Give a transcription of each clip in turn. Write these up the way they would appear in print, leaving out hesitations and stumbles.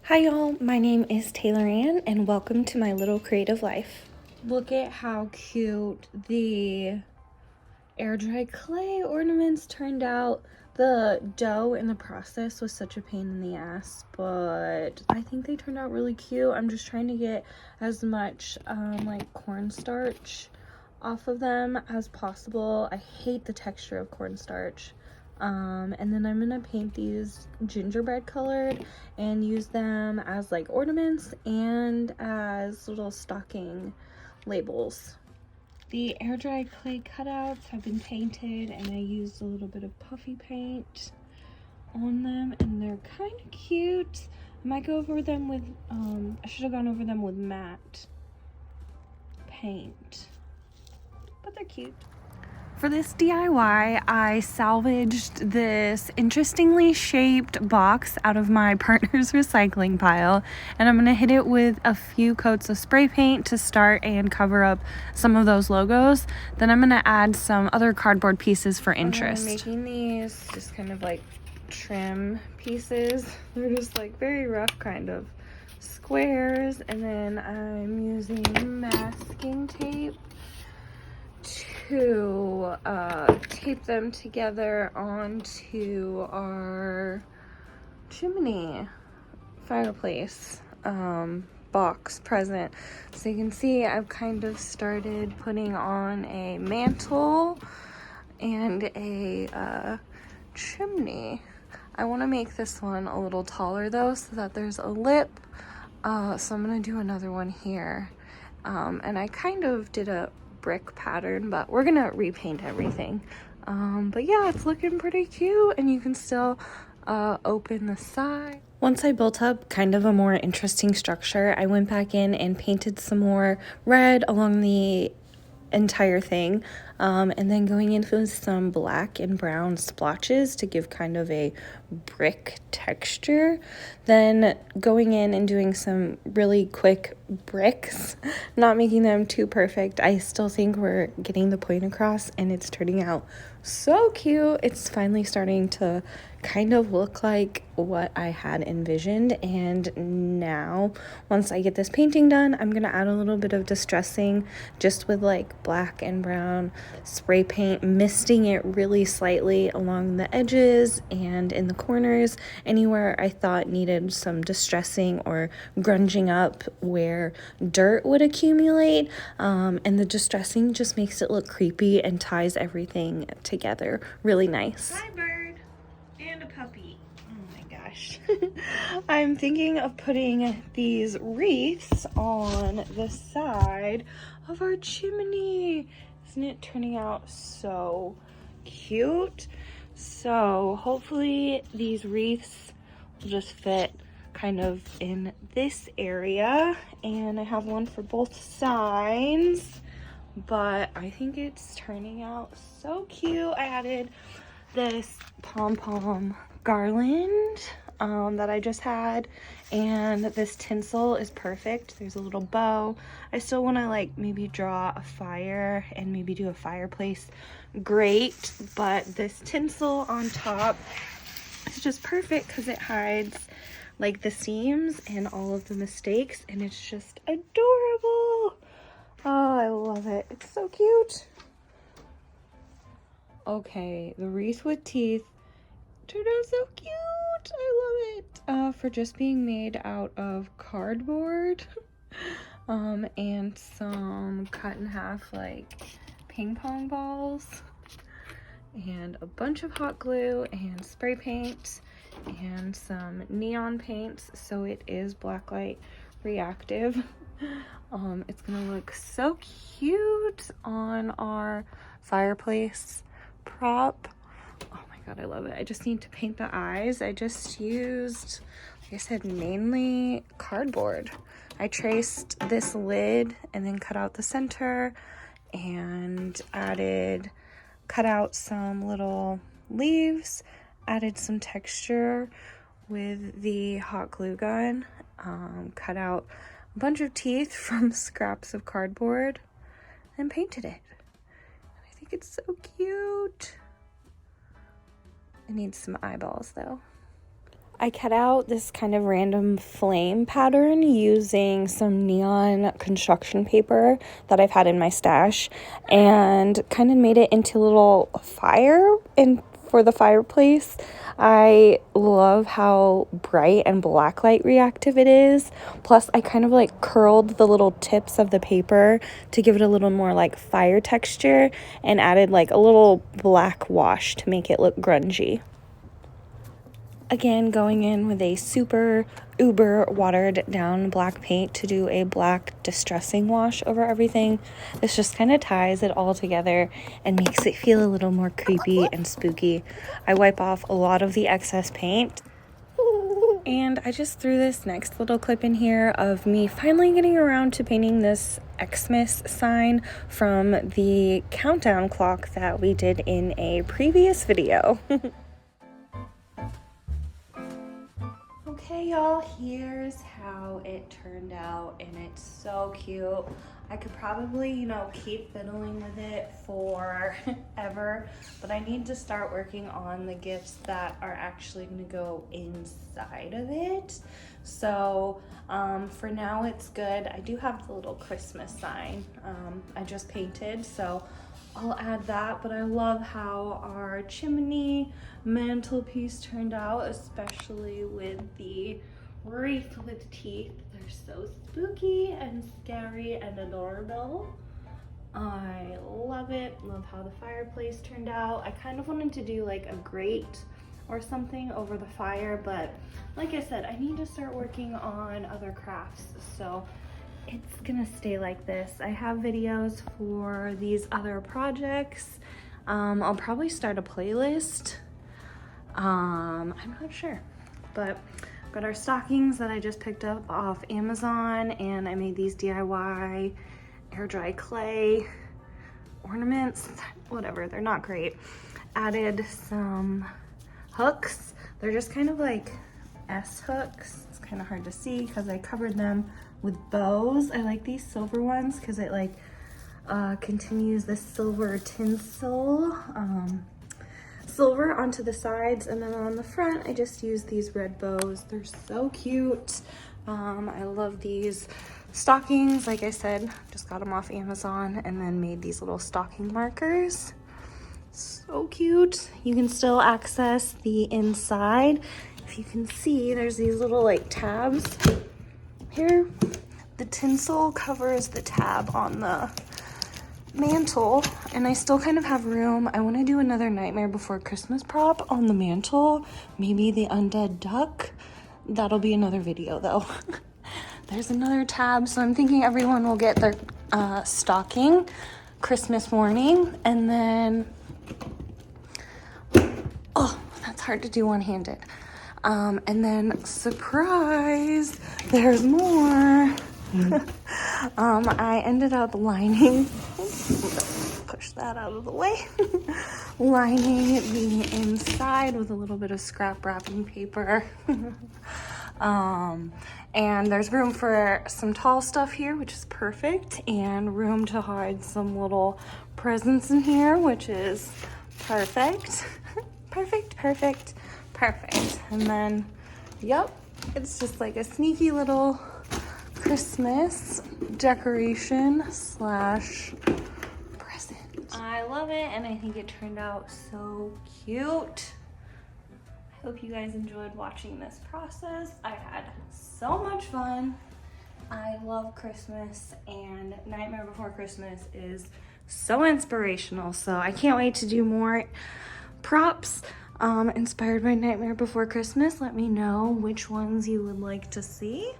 Hi y'all, my name is TaylorAnne and welcome to my little creative life. Look at how cute the air dry clay ornaments turned out. The dough in the process was such a pain in the ass, but I think they turned out really cute. I'm just trying to get as much like cornstarch off of them as possible. I hate the texture of cornstarch. And then I'm gonna paint these gingerbread colored and use them as like ornaments and as little stocking labels. The air dry clay cutouts have been painted and I used a little bit of puffy paint on them and they're kind of cute. I might go over them with, I should have gone over them with matte paint, but they're cute. For this DIY, I salvaged this interestingly shaped box out of my partner's recycling pile, and I'm gonna hit it with a few coats of spray paint to start and cover up some of those logos. Then I'm gonna add some other cardboard pieces for interest. I'm making these just kind of like trim pieces. They're just like very rough kind of squares, and then I'm using masking tape to tape them together onto our chimney fireplace box present. So you can see I've kind of started putting on a mantle and a chimney. I want to make this one a little taller though so that there's a lip, so I'm going to do another one here, and I kind of did a brick pattern, but we're gonna repaint everything. But yeah, it's looking pretty cute, and you can still open the side. Once I built up kind of a more interesting structure, I went back in and painted some more red along the entire thing, and then going in with some black and brown splotches to give kind of a brick texture, then going in and doing some really quick bricks, not making them too perfect. I still think we're getting the point across and it's turning out so cute. It's finally starting to kind of look like what I had envisioned, and now once I get this painting done, I'm gonna add a little bit of distressing just with like black and brown spray paint, misting it really slightly along the edges and in the corners, anywhere I thought needed some distressing or grunging up where dirt would accumulate, and the distressing just makes it look creepy and ties everything together really nice. Hi, bird. And a puppy. Oh my gosh. I'm thinking of putting these wreaths on the side of our chimney. Isn't it turning out so cute? So hopefully these wreaths will just fit kind of in this area, and I have one for both sides, but I think it's turning out so cute. I added this pom-pom garland that I just had, and this tinsel is perfect. There's a little bow. I still want to like maybe draw a fire and maybe do a fireplace grate, but this tinsel on top is just perfect because it hides like the seams and all of the mistakes, and it's just adorable. Oh, I love it. It's so cute. Okay, the wreath with teeth turned out so cute. I love it. For just being made out of cardboard and some cut in half like ping pong balls and a bunch of hot glue and spray paint and some neon paints, so it is blacklight reactive. It's gonna look so cute on our fireplace prop. Oh my god, I love it. I just need to paint the eyes. I just used, like I said, mainly cardboard. I traced this lid and then cut out the center and cut out some little leaves, added some texture with the hot glue gun, cut out a bunch of teeth from scraps of cardboard and painted it. I think it's so cute. It needs some eyeballs though. I cut out this kind of random flame pattern using some neon construction paper that I've had in my stash and kind of made it into a little fire for the fireplace. I love how bright and blacklight reactive it is. Plus, I kind of like curled the little tips of the paper to give it a little more like fire texture and added like a little black wash to make it look grungy. Again, going in with a super uber watered down black paint to do a black distressing wash over everything. This just kind of ties it all together and makes it feel a little more creepy and spooky. I wipe off a lot of the excess paint. And I just threw this next little clip in here of me finally getting around to painting this Xmas sign from the countdown clock that we did in a previous video. Okay, y'all, here's how it turned out, and it's so cute. I could probably, keep fiddling with it forever, but I need to start working on the gifts that are actually going to go inside of it. So for now, it's good. I do have the little Christmas sign I just painted, so I'll add that, but I love how our chimney mantelpiece turned out, especially with the wreath with teeth. They're so spooky and scary and adorable. I love it. Love how the fireplace turned out. I kind of wanted to do like a grate or something over the fire, but like I said, I need to start working on other crafts, so it's gonna stay like this. I have videos for these other projects. I'll probably start a playlist. I'm not sure, but got our stockings that I just picked up off Amazon, and I made these DIY air dry clay ornaments, whatever, they're not great. Added some hooks. They're just kind of like S hooks. It's kind of hard to see because I covered them with bows. I like these silver ones because it like continues the silver tinsel silver onto the sides, and then on the front I just use these red bows. They're so cute. I love these stockings. Like I said, just got them off Amazon and then made these little stocking markers. So cute. You can still access the inside. If you can see, there's these little like tabs here. The tinsel covers the tab on the mantle, and I still kind of have room. I want to do another Nightmare Before Christmas prop on the mantle, maybe the undead duck. That'll be another video though. There's another tab, so I'm thinking everyone will get their stocking Christmas morning, and then oh, that's hard to do one-handed. And then surprise, there's more. I ended up lining, push that out of the way, lining the inside with a little bit of scrap wrapping paper. And there's room for some tall stuff here, which is perfect, and room to hide some little presents in here, which is perfect. Perfect. And then, yep, it's just like a sneaky little Christmas decoration / present. I love it, and I think it turned out so cute. I hope you guys enjoyed watching this process. I had so much fun. I love Christmas, and Nightmare Before Christmas is so inspirational, so I can't wait to do more props inspired by Nightmare Before Christmas. Let me know which ones you would like to see.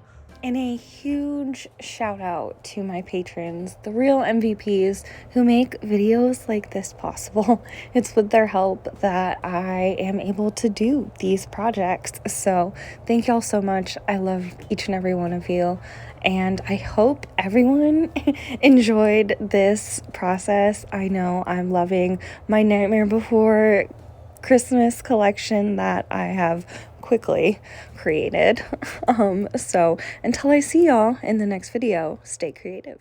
And a huge shout out to my patrons, the real MVPs who make videos like this possible. It's with their help that I am able to do these projects. So thank y'all so much. I love each and every one of you. And I hope everyone enjoyed this process. I know I'm loving my Nightmare Before Christmas collection that I have quickly created. So until I see y'all in the next video, stay creative.